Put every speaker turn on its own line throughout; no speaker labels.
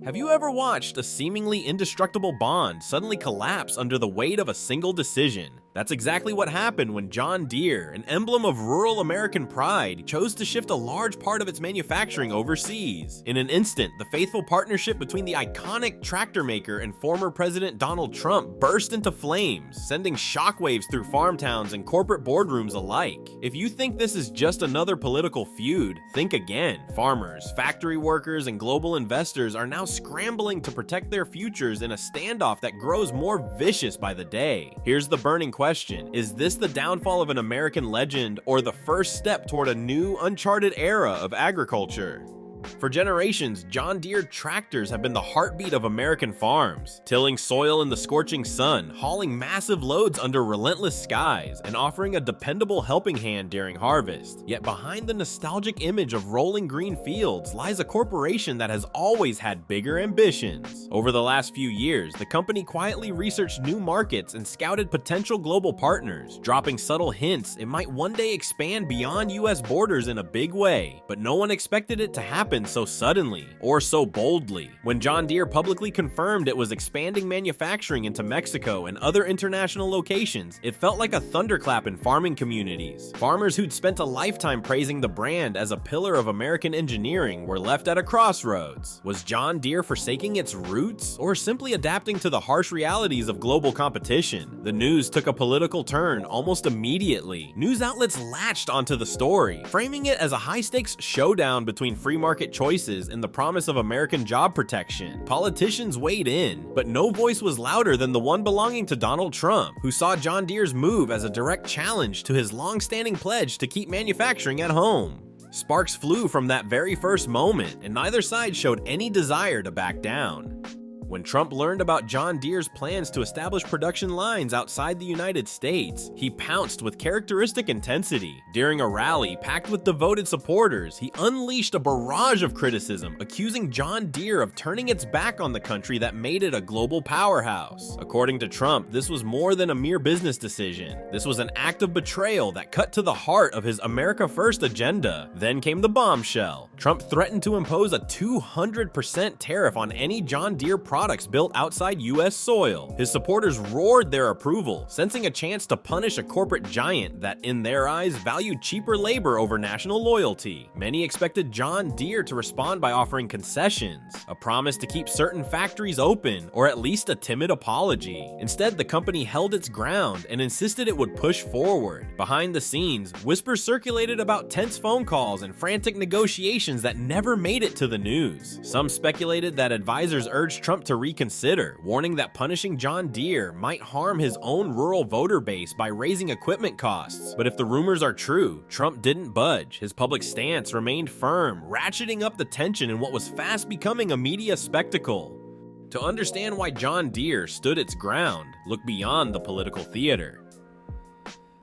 Have you ever watched a seemingly indestructible bond suddenly collapse under the weight of a single decision? That's exactly what happened when John Deere, an emblem of rural American pride, chose to shift a large part of its manufacturing overseas. In an instant, the faithful partnership between the iconic tractor maker and former President Donald Trump burst into flames, sending shockwaves through farm towns and corporate boardrooms alike. If you think this is just another political feud, think again. Farmers, factory workers, and global investors are now scrambling to protect their futures in a standoff that grows more vicious by the day. Here's the burning question. Is this the downfall of an American legend or the first step toward a new, uncharted era of agriculture? For generations, John Deere tractors have been the heartbeat of American farms, tilling soil in the scorching sun, hauling massive loads under relentless skies, and offering a dependable helping hand during harvest. Yet behind the nostalgic image of rolling green fields lies a corporation that has always had bigger ambitions. Over the last few years, the company quietly researched new markets and scouted potential global partners, dropping subtle hints it might one day expand beyond US borders in a big way. But no one expected it to happen so suddenly or so boldly. When John Deere publicly confirmed it was expanding manufacturing into Mexico and other international locations, it felt like a thunderclap in farming communities. Farmers who'd spent a lifetime praising the brand as a pillar of American engineering were left at a crossroads. Was John Deere forsaking its roots or simply adapting to the harsh realities of global competition? The news took a political turn almost immediately. News outlets latched onto the story, framing it as a high-stakes showdown between free market choices and the promise of American job protection. Politicians weighed in, but no voice was louder than the one belonging to Donald Trump, who saw John Deere's move as a direct challenge to his long-standing pledge to keep manufacturing at home. Sparks flew from that very first moment, and neither side showed any desire to back down. When Trump learned about John Deere's plans to establish production lines outside the United States, he pounced with characteristic intensity. During a rally packed with devoted supporters, he unleashed a barrage of criticism, accusing John Deere of turning its back on the country that made it a global powerhouse. According to Trump, this was more than a mere business decision. This was an act of betrayal that cut to the heart of his America First agenda. Then came the bombshell. Trump threatened to impose a 200% tariff on any John Deere products built outside US soil. His supporters roared their approval, sensing a chance to punish a corporate giant that, in their eyes, valued cheaper labor over national loyalty. Many expected John Deere to respond by offering concessions, a promise to keep certain factories open, or at least a timid apology. Instead, the company held its ground and insisted it would push forward. Behind the scenes, whispers circulated about tense phone calls and frantic negotiations that never made it to the news. Some speculated that advisors urged Trump to reconsider, warning that punishing John Deere might harm his own rural voter base by raising equipment costs. But if the rumors are true, Trump didn't budge. His public stance remained firm, ratcheting up the tension in what was fast becoming a media spectacle. To understand why John Deere stood its ground, look beyond the political theater.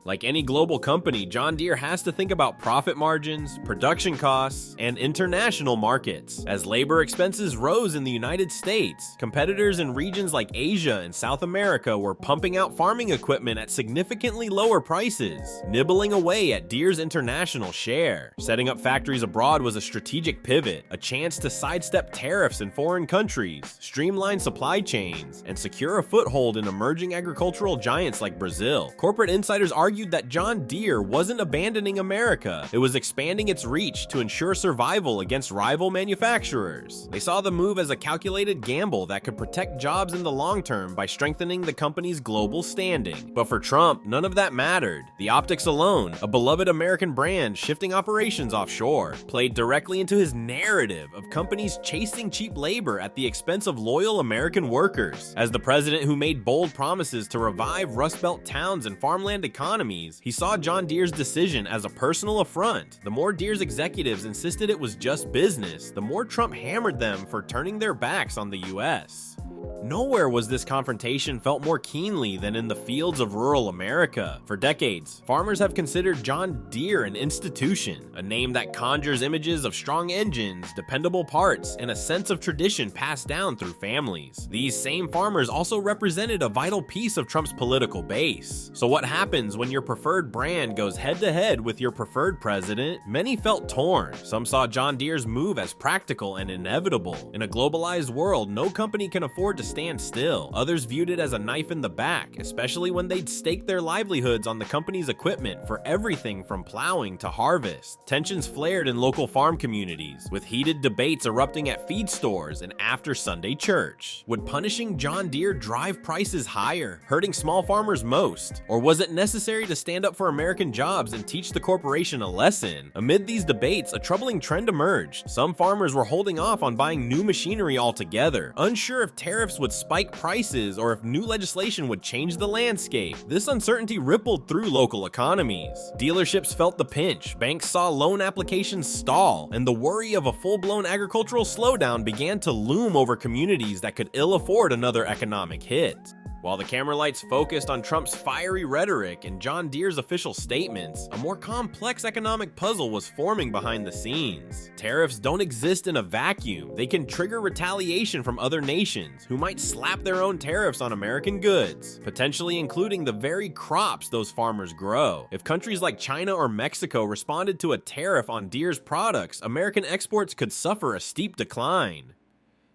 Like any global company, John Deere has to think about profit margins, production costs, and international markets. As labor expenses rose in the United States, competitors in regions like Asia and South America were pumping out farming equipment at significantly lower prices, nibbling away at Deere's international share. Setting up factories abroad was a strategic pivot, a chance to sidestep tariffs in foreign countries, streamline supply chains, and secure a foothold in emerging agricultural giants like Brazil. Corporate insiders argued that John Deere wasn't abandoning America, it was expanding its reach to ensure survival against rival manufacturers. They saw the move as a calculated gamble that could protect jobs in the long term by strengthening the company's global standing. But for Trump, none of that mattered. The optics alone, a beloved American brand shifting operations offshore, played directly into his narrative of companies chasing cheap labor at the expense of loyal American workers. As the president who made bold promises to revive Rust Belt towns and farmland economies, he saw John Deere's decision as a personal affront. The more Deere's executives insisted it was just business, the more Trump hammered them for turning their backs on the US. Nowhere was this confrontation felt more keenly than in the fields of rural America. For decades, farmers have considered John Deere an institution, a name that conjures images of strong engines, dependable parts, and a sense of tradition passed down through families. These same farmers also represented a vital piece of Trump's political base. So what happens when your preferred brand goes head-to-head with your preferred president? Many felt torn. Some saw John Deere's move as practical and inevitable. In a globalized world, no company can afford to stand still. Others viewed it as a knife in the back, especially when they'd staked their livelihoods on the company's equipment for everything from plowing to harvest. Tensions flared in local farm communities, with heated debates erupting at feed stores and after Sunday church. Would punishing John Deere drive prices higher, hurting small farmers most? Or was it necessary to stand up for American jobs and teach the corporation a lesson? Amid these debates, a troubling trend emerged. Some farmers were holding off on buying new machinery altogether, unsure if tariffs would spike prices or if new legislation would change the landscape. This uncertainty rippled through local economies. Dealerships felt the pinch, banks saw loan applications stall, and the worry of a full-blown agricultural slowdown began to loom over communities that could ill afford another economic hit. While the camera lights focused on Trump's fiery rhetoric and John Deere's official statements, a more complex economic puzzle was forming behind the scenes. Tariffs don't exist in a vacuum. They can trigger retaliation from other nations, who might slap their own tariffs on American goods, potentially including the very crops those farmers grow. If countries like China or Mexico responded to a tariff on Deere's products, American exports could suffer a steep decline.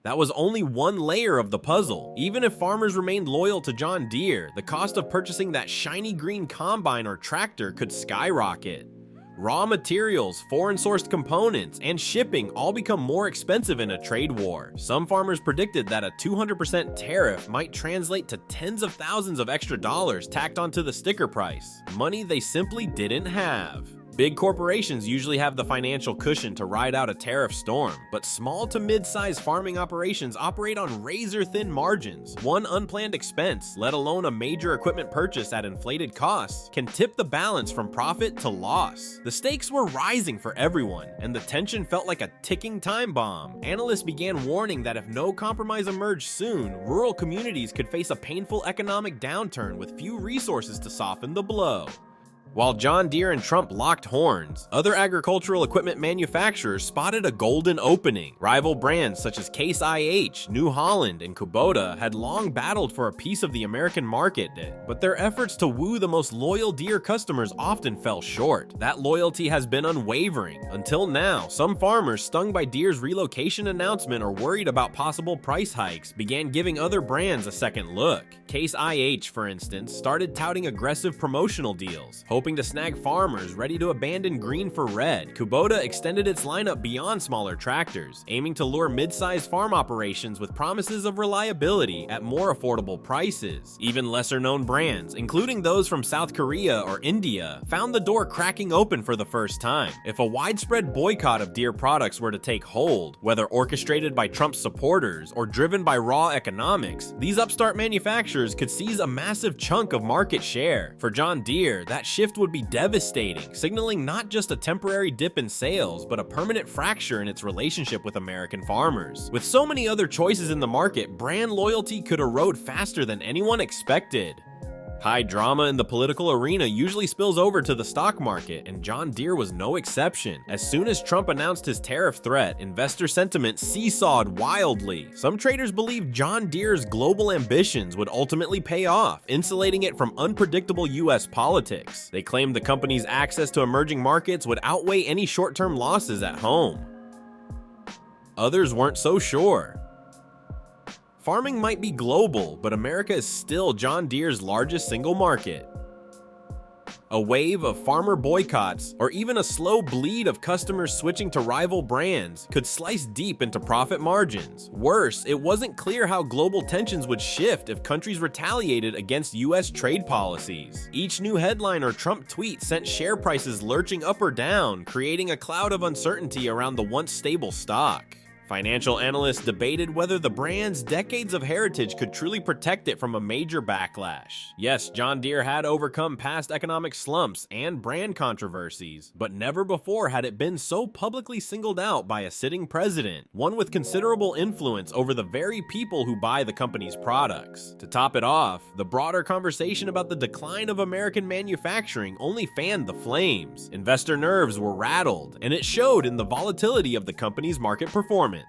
That was only one layer of the puzzle. Even if farmers remained loyal to John Deere, the cost of purchasing that shiny green combine or tractor could skyrocket. Raw materials, foreign-sourced components, and shipping all become more expensive in a trade war. Some farmers predicted that a 200% tariff might translate to tens of thousands of extra dollars tacked onto the sticker price, money they simply didn't have. Big corporations usually have the financial cushion to ride out a tariff storm, but small to mid-sized farming operations operate on razor-thin margins. One unplanned expense, let alone a major equipment purchase at inflated costs, can tip the balance from profit to loss. The stakes were rising for everyone, and the tension felt like a ticking time bomb. Analysts began warning that if no compromise emerged soon, rural communities could face a painful economic downturn with few resources to soften the blow. While John Deere and Trump locked horns, other agricultural equipment manufacturers spotted a golden opening. Rival brands such as Case IH, New Holland, and Kubota had long battled for a piece of the American market, but their efforts to woo the most loyal Deere customers often fell short. That loyalty has been unwavering. Until now, some farmers stung by Deere's relocation announcement or worried about possible price hikes began giving other brands a second look. Case IH, for instance, started touting aggressive promotional deals, hoping to snag farmers ready to abandon green for red. Kubota extended its lineup beyond smaller tractors, aiming to lure mid-sized farm operations with promises of reliability at more affordable prices. Even lesser-known brands, including those from South Korea or India, found the door cracking open for the first time. If a widespread boycott of Deere products were to take hold, whether orchestrated by Trump's supporters or driven by raw economics, these upstart manufacturers could seize a massive chunk of market share. For John Deere, that shift would be devastating, signaling not just a temporary dip in sales, but a permanent fracture in its relationship with American farmers. With so many other choices in the market, brand loyalty could erode faster than anyone expected. High drama in the political arena usually spills over to the stock market, and John Deere was no exception. As soon as Trump announced his tariff threat, investor sentiment seesawed wildly. Some traders believed John Deere's global ambitions would ultimately pay off, insulating it from unpredictable US politics. They claimed the company's access to emerging markets would outweigh any short-term losses at home. Others weren't so sure. Farming might be global, but America is still John Deere's largest single market. A wave of farmer boycotts, or even a slow bleed of customers switching to rival brands, could slice deep into profit margins. Worse, it wasn't clear how global tensions would shift if countries retaliated against US trade policies. Each new headline or Trump tweet sent share prices lurching up or down, creating a cloud of uncertainty around the once stable stock. Financial analysts debated whether the brand's decades of heritage could truly protect it from a major backlash. Yes, John Deere had overcome past economic slumps and brand controversies, but never before had it been so publicly singled out by a sitting president, one with considerable influence over the very people who buy the company's products. To top it off, the broader conversation about the decline of American manufacturing only fanned the flames. Investor nerves were rattled, and it showed in the volatility of the company's market performance.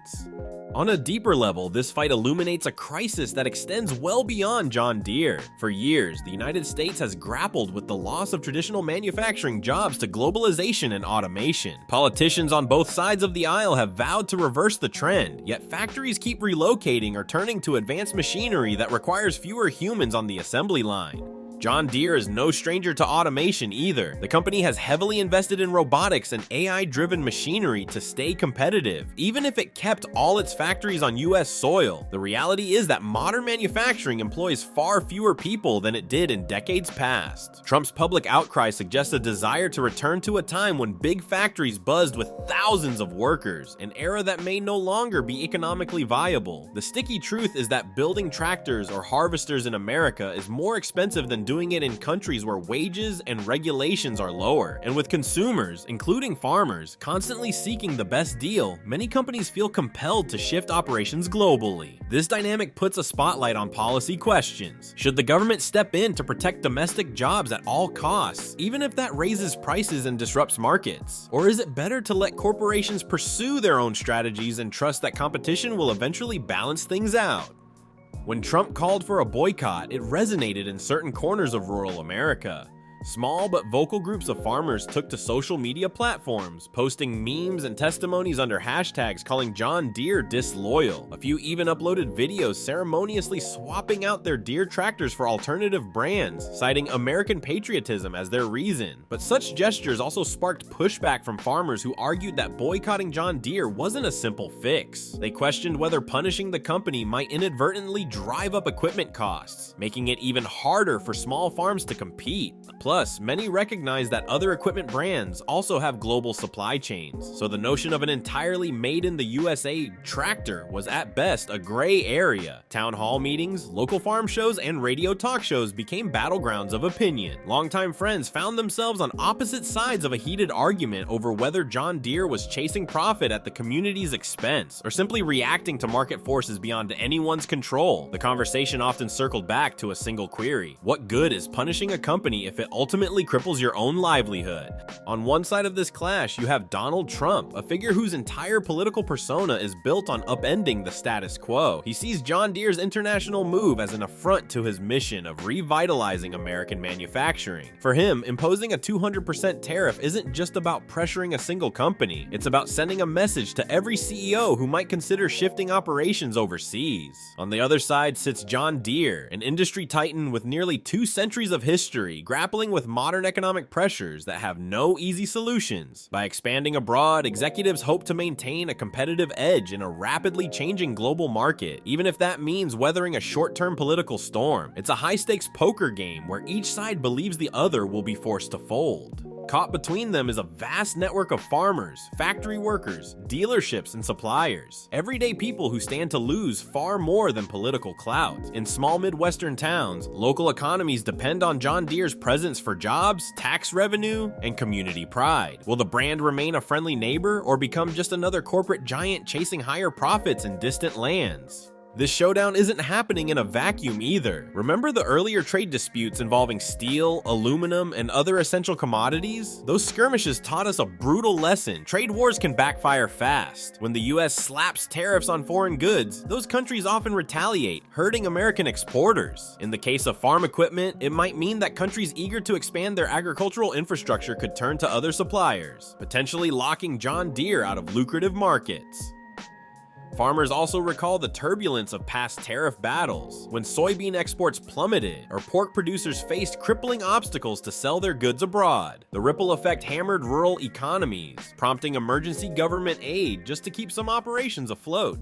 On a deeper level, this fight illuminates a crisis that extends well beyond John Deere. For years, the United States has grappled with the loss of traditional manufacturing jobs to globalization and automation. Politicians on both sides of the aisle have vowed to reverse the trend, yet factories keep relocating or turning to advanced machinery that requires fewer humans on the assembly line. John Deere is no stranger to automation either. The company has heavily invested in robotics and AI-driven machinery to stay competitive, even if it kept all its factories on US soil. The reality is that modern manufacturing employs far fewer people than it did in decades past. Trump's public outcry suggests a desire to return to a time when big factories buzzed with thousands of workers, an era that may no longer be economically viable. The sticky truth is that building tractors or harvesters in America is more expensive than doing it in countries where wages and regulations are lower. And with consumers, including farmers, constantly seeking the best deal, many companies feel compelled to shift operations globally. This dynamic puts a spotlight on policy questions. Should the government step in to protect domestic jobs at all costs, even if that raises prices and disrupts markets? Or is it better to let corporations pursue their own strategies and trust that competition will eventually balance things out? When Trump called for a boycott, it resonated in certain corners of rural America. Small but vocal groups of farmers took to social media platforms, posting memes and testimonies under hashtags calling John Deere disloyal. A few even uploaded videos ceremoniously swapping out their Deere tractors for alternative brands, citing American patriotism as their reason. But such gestures also sparked pushback from farmers who argued that boycotting John Deere wasn't a simple fix. They questioned whether punishing the company might inadvertently drive up equipment costs, making it even harder for small farms to compete. Plus, many recognize that other equipment brands also have global supply chains, so the notion of an entirely made in the USA tractor was at best a gray area. Town hall meetings, local farm shows, and radio talk shows became battlegrounds of opinion. Longtime friends found themselves on opposite sides of a heated argument over whether John Deere was chasing profit at the community's expense, or simply reacting to market forces beyond anyone's control. The conversation often circled back to a single query: what good is punishing a company if it ultimately cripples your own livelihood? On one side of this clash, you have Donald Trump, a figure whose entire political persona is built on upending the status quo. He sees John Deere's international move as an affront to his mission of revitalizing American manufacturing. For him, imposing a 200% tariff isn't just about pressuring a single company, it's about sending a message to every CEO who might consider shifting operations overseas. On the other side sits John Deere, an industry titan with nearly 2 centuries of history, grappling with modern economic pressures that have no easy solutions. By expanding abroad, executives hope to maintain a competitive edge in a rapidly changing global market, even if that means weathering a short-term political storm. It's a high-stakes poker game where each side believes the other will be forced to fold. Caught between them is a vast network of farmers, factory workers, dealerships, and suppliers. Everyday people who stand to lose far more than political clout. In small Midwestern towns, local economies depend on John Deere's presence for jobs, tax revenue, and community pride. Will the brand remain a friendly neighbor or become just another corporate giant chasing higher profits in distant lands? This showdown isn't happening in a vacuum either. Remember the earlier trade disputes involving steel, aluminum, and other essential commodities? Those skirmishes taught us a brutal lesson. Trade wars can backfire fast. When the US slaps tariffs on foreign goods, those countries often retaliate, hurting American exporters. In the case of farm equipment, it might mean that countries eager to expand their agricultural infrastructure could turn to other suppliers, potentially locking John Deere out of lucrative markets. Farmers also recall the turbulence of past tariff battles, when soybean exports plummeted or pork producers faced crippling obstacles to sell their goods abroad. The ripple effect hammered rural economies, prompting emergency government aid just to keep some operations afloat.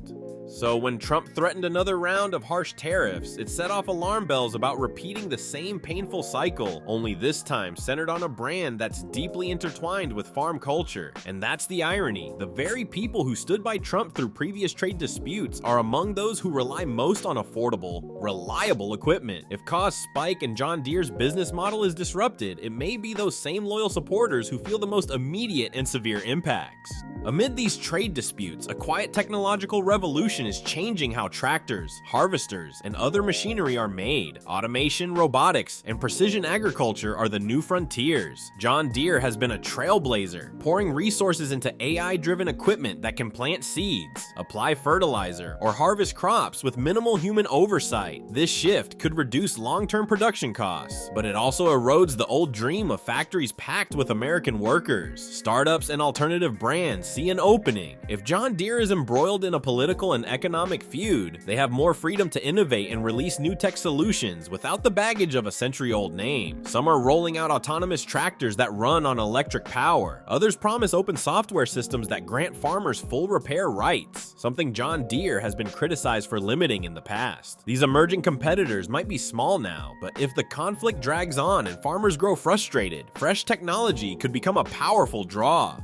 So when Trump threatened another round of harsh tariffs, it set off alarm bells about repeating the same painful cycle, only this time centered on a brand that's deeply intertwined with farm culture. And that's the irony. The very people who stood by Trump through previous trade disputes are among those who rely most on affordable, reliable equipment. If costs spike and John Deere's business model is disrupted, it may be those same loyal supporters who feel the most immediate and severe impacts. Amid these trade disputes, a quiet technological revolution is changing how tractors, harvesters, and other machinery are made. Automation, robotics, and precision agriculture are the new frontiers. John Deere has been a trailblazer, pouring resources into AI-driven equipment that can plant seeds, apply fertilizer, or harvest crops with minimal human oversight. This shift could reduce long-term production costs, but it also erodes the old dream of factories packed with American workers. Startups and alternative brands see an opening. If John Deere is embroiled in a political and economic feud, they have more freedom to innovate and release new tech solutions without the baggage of a century-old name. Some are rolling out autonomous tractors that run on electric power. Others promise open software systems that grant farmers full repair rights, something John Deere has been criticized for limiting in the past. These emerging competitors might be small now, but if the conflict drags on and farmers grow frustrated, fresh technology could become a powerful draw.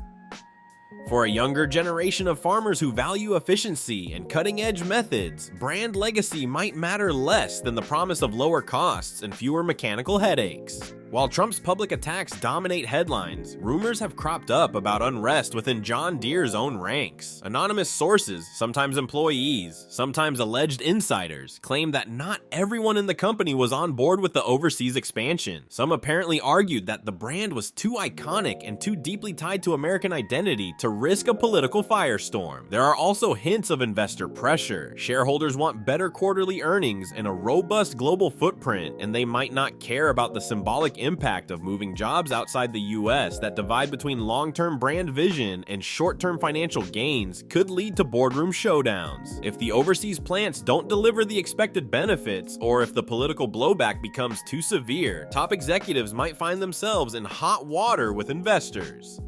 For a younger generation of farmers who value efficiency and cutting-edge methods, brand legacy might matter less than the promise of lower costs and fewer mechanical headaches. While Trump's public attacks dominate headlines, rumors have cropped up about unrest within John Deere's own ranks. Anonymous sources, sometimes employees, sometimes alleged insiders, claim that not everyone in the company was on board with the overseas expansion. Some apparently argued that the brand was too iconic and too deeply tied to American identity to risk a political firestorm. There are also hints of investor pressure. Shareholders want better quarterly earnings and a robust global footprint, and they might not care about the symbolic impact of moving jobs outside the US. That divide between long-term brand vision and short-term financial gains could lead to boardroom showdowns. If the overseas plants don't deliver the expected benefits, or if the political blowback becomes too severe, top executives might find themselves in hot water with investors.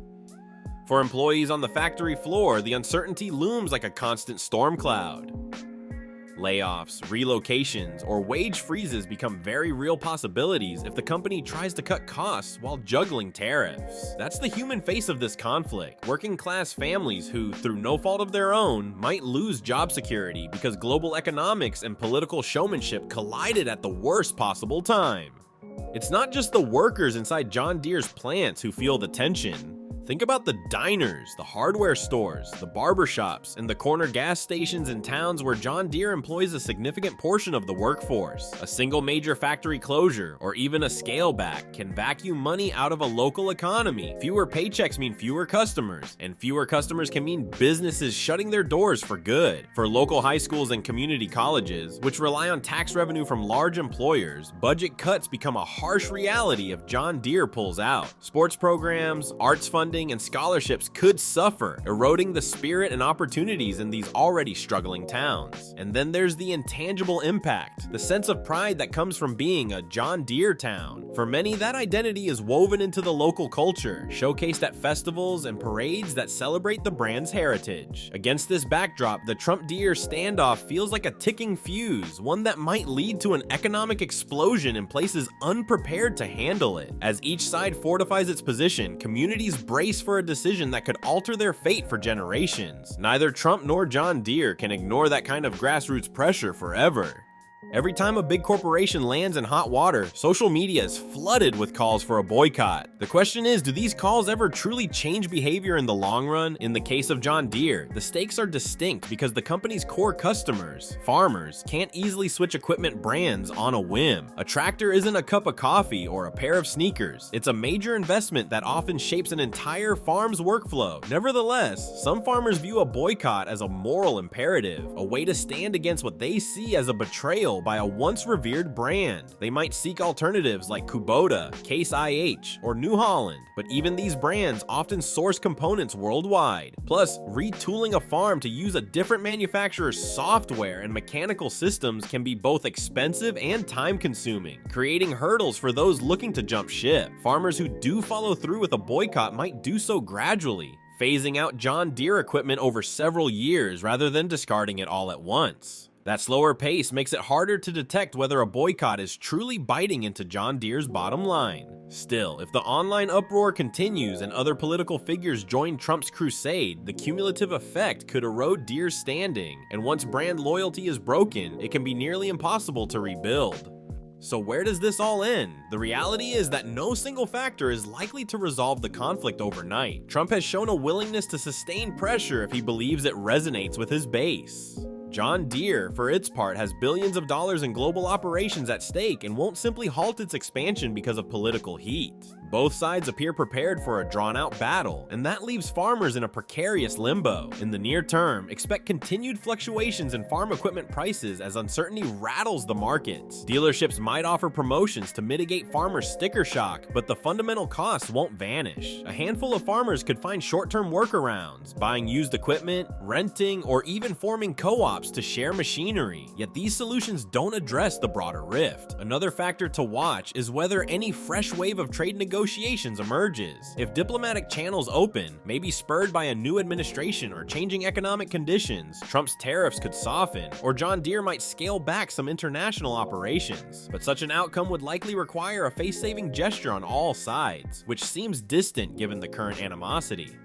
For employees on the factory floor, the uncertainty looms like a constant storm cloud. Layoffs, relocations, or wage freezes become very real possibilities if the company tries to cut costs while juggling tariffs. That's the human face of this conflict. Working-class families who, through no fault of their own, might lose job security because global economics and political showmanship collided at the worst possible time. It's not just the workers inside John Deere's plants who feel the tension. Think about the diners, the hardware stores, the barbershops, and the corner gas stations in towns where John Deere employs a significant portion of the workforce. A single major factory closure, or even a scale back, can vacuum money out of a local economy. Fewer paychecks mean fewer customers, and fewer customers can mean businesses shutting their doors for good. For local high schools and community colleges, which rely on tax revenue from large employers, budget cuts become a harsh reality if John Deere pulls out. Sports programs, arts funding, and scholarships could suffer, eroding the spirit and opportunities in these already struggling towns. And then there's the intangible impact, the sense of pride that comes from being a John Deere town. For many, that identity is woven into the local culture, showcased at festivals and parades that celebrate the brand's heritage. Against this backdrop, the Trump-Deere standoff feels like a ticking fuse, one that might lead to an economic explosion in places unprepared to handle it. As each side fortifies its position, communities brace for a decision that could alter their fate for generations. Neither Trump nor John Deere can ignore that kind of grassroots pressure forever. Every time a big corporation lands in hot water, social media is flooded with calls for a boycott. The question is, do these calls ever truly change behavior in the long run? In the case of John Deere, the stakes are distinct because the company's core customers, farmers, can't easily switch equipment brands on a whim. A tractor isn't a cup of coffee or a pair of sneakers. It's a major investment that often shapes an entire farm's workflow. Nevertheless, some farmers view a boycott as a moral imperative, a way to stand against what they see as a betrayal by a once revered brand. They might seek alternatives like Kubota, Case IH, or New Holland, but even these brands often source components worldwide. Plus, retooling a farm to use a different manufacturer's software and mechanical systems can be both expensive and time-consuming, creating hurdles for those looking to jump ship. Farmers who do follow through with a boycott might do so gradually, phasing out John Deere equipment over several years rather than discarding it all at once. That slower pace makes it harder to detect whether a boycott is truly biting into John Deere's bottom line. Still, if the online uproar continues and other political figures join Trump's crusade, the cumulative effect could erode Deere's standing, and once brand loyalty is broken, it can be nearly impossible to rebuild. So where does this all end? The reality is that no single factor is likely to resolve the conflict overnight. Trump has shown a willingness to sustain pressure if he believes it resonates with his base. John Deere, for its part, has billions of dollars in global operations at stake and won't simply halt its expansion because of political heat. Both sides appear prepared for a drawn-out battle, and that leaves farmers in a precarious limbo. In the near term, expect continued fluctuations in farm equipment prices as uncertainty rattles the markets. Dealerships might offer promotions to mitigate farmer sticker shock, but the fundamental costs won't vanish. A handful of farmers could find short-term workarounds, buying used equipment, renting, or even forming co-ops to share machinery. Yet these solutions don't address the broader rift. Another factor to watch is whether any fresh wave of trade negotiations emerges. If diplomatic channels open, maybe spurred by a new administration or changing economic conditions, Trump's tariffs could soften, or John Deere might scale back some international operations. But such an outcome would likely require a face-saving gesture on all sides, which seems distant given the current animosity.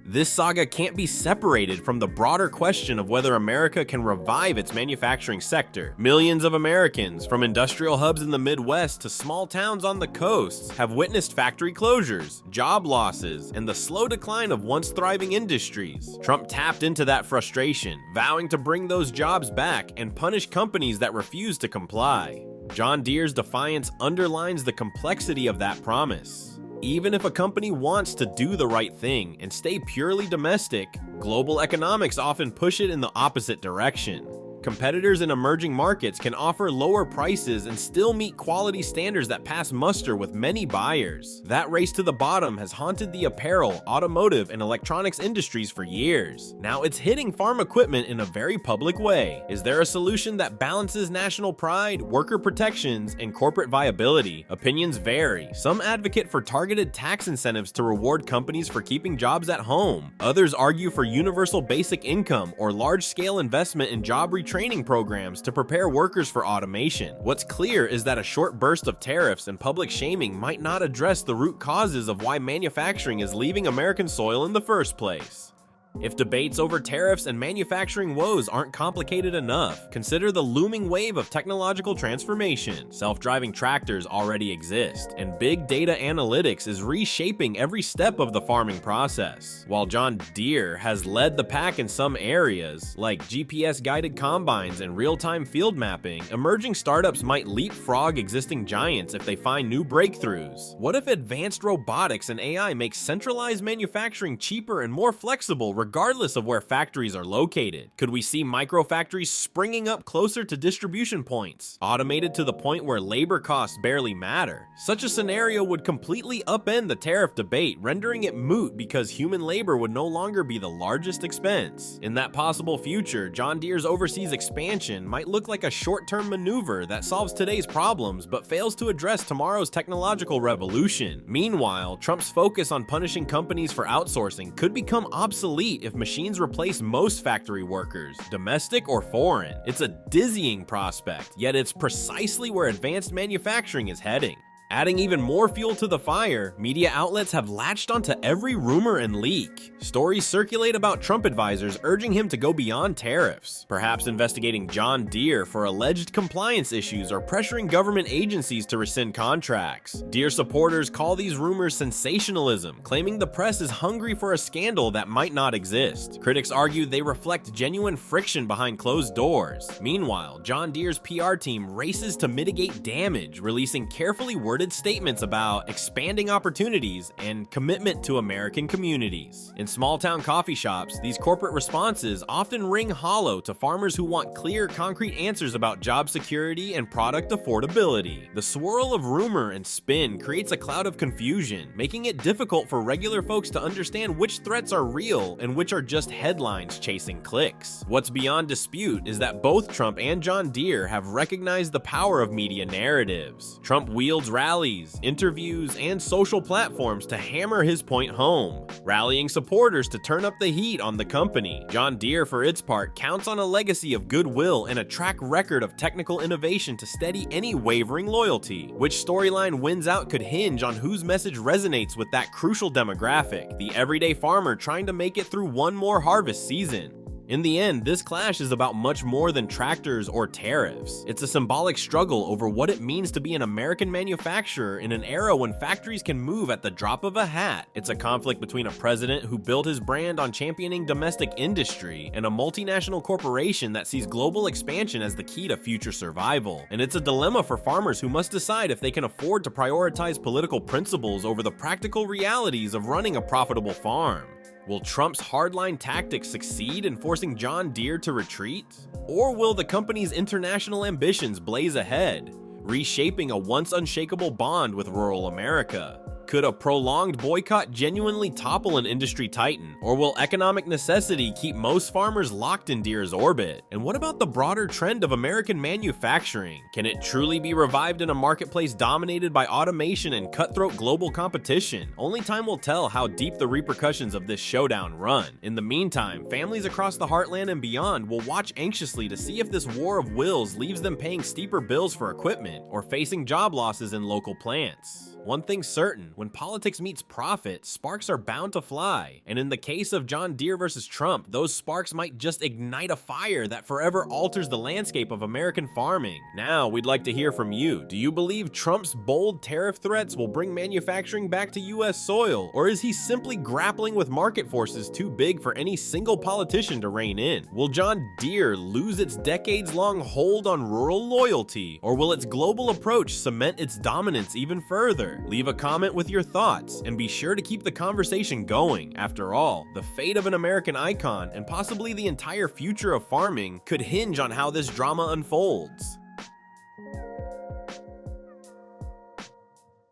This saga can't be separated from the broader question of whether America can revive its manufacturing sector. Millions of Americans, from industrial hubs in the Midwest to small towns on the coasts, have witnessed factory closures, job losses, and the slow decline of once thriving industries. Trump tapped into that frustration, vowing to bring those jobs back and punish companies that refuse to comply. John Deere's defiance underlines the complexity of that promise. Even if a company wants to do the right thing and stay purely domestic, global economics often push it in the opposite direction. Competitors in emerging markets can offer lower prices and still meet quality standards that pass muster with many buyers. That race to the bottom has haunted the apparel, automotive, and electronics industries for years. Now it's hitting farm equipment in a very public way. Is there a solution that balances national pride, worker protections, and corporate viability? Opinions vary. Some advocate for targeted tax incentives to reward companies for keeping jobs at home. Others argue for universal basic income or large-scale investment in job retraining programs to prepare workers for automation. What's clear is that a short burst of tariffs and public shaming might not address the root causes of why manufacturing is leaving American soil in the first place. If debates over tariffs and manufacturing woes aren't complicated enough, consider the looming wave of technological transformation. Self-driving tractors already exist, and big data analytics is reshaping every step of the farming process. While John Deere has led the pack in some areas, like GPS-guided combines and real-time field mapping, emerging startups might leapfrog existing giants if they find new breakthroughs. What if advanced robotics and AI make centralized manufacturing cheaper and more flexible regardless of where factories are located? Could we see microfactories springing up closer to distribution points, automated to the point where labor costs barely matter? Such a scenario would completely upend the tariff debate, rendering it moot because human labor would no longer be the largest expense. In that possible future, John Deere's overseas expansion might look like a short-term maneuver that solves today's problems but fails to address tomorrow's technological revolution. Meanwhile, Trump's focus on punishing companies for outsourcing could become obsolete if machines replace most factory workers, domestic or foreign. It's a dizzying prospect, yet it's precisely where advanced manufacturing is heading. Adding even more fuel to the fire, media outlets have latched onto every rumor and leak. Stories circulate about Trump advisors urging him to go beyond tariffs, perhaps investigating John Deere for alleged compliance issues or pressuring government agencies to rescind contracts. Deere supporters call these rumors sensationalism, claiming the press is hungry for a scandal that might not exist. Critics argue they reflect genuine friction behind closed doors. Meanwhile, John Deere's PR team races to mitigate damage, releasing carefully worded statements about expanding opportunities and commitment to American communities. In small-town coffee shops, these corporate responses often ring hollow to farmers who want clear, concrete answers about job security and product affordability. The swirl of rumor and spin creates a cloud of confusion, making it difficult for regular folks to understand which threats are real and which are just headlines chasing clicks. What's beyond dispute is that both Trump and John Deere have recognized the power of media narratives. Trump wields rallies, interviews, and social platforms to hammer his point home, rallying supporters to turn up the heat on the company. John Deere, for its part, counts on a legacy of goodwill and a track record of technical innovation to steady any wavering loyalty. Which storyline wins out could hinge on whose message resonates with that crucial demographic, the everyday farmer trying to make it through one more harvest season. In the end, this clash is about much more than tractors or tariffs. It's a symbolic struggle over what it means to be an American manufacturer in an era when factories can move at the drop of a hat. It's a conflict between a president who built his brand on championing domestic industry and a multinational corporation that sees global expansion as the key to future survival. And it's a dilemma for farmers who must decide if they can afford to prioritize political principles over the practical realities of running a profitable farm. Will Trump's hardline tactics succeed in forcing John Deere to retreat? Or will the company's international ambitions blaze ahead, reshaping a once unshakable bond with rural America? Could a prolonged boycott genuinely topple an industry titan, or will economic necessity keep most farmers locked in Deere's orbit? And what about the broader trend of American manufacturing? Can it truly be revived in a marketplace dominated by automation and cutthroat global competition? Only time will tell how deep the repercussions of this showdown run. In the meantime, families across the heartland and beyond will watch anxiously to see if this war of wills leaves them paying steeper bills for equipment or facing job losses in local plants. One thing's certain, when politics meets profit, sparks are bound to fly. And in the case of John Deere versus Trump, those sparks might just ignite a fire that forever alters the landscape of American farming. Now, we'd like to hear from you. Do you believe Trump's bold tariff threats will bring manufacturing back to US soil? Or is he simply grappling with market forces too big for any single politician to rein in? Will John Deere lose its decades-long hold on rural loyalty? Or will its global approach cement its dominance even further? Leave a comment with your thoughts, and be sure to keep the conversation going. After all, the fate of an American icon, and possibly the entire future of farming, could hinge on how this drama unfolds.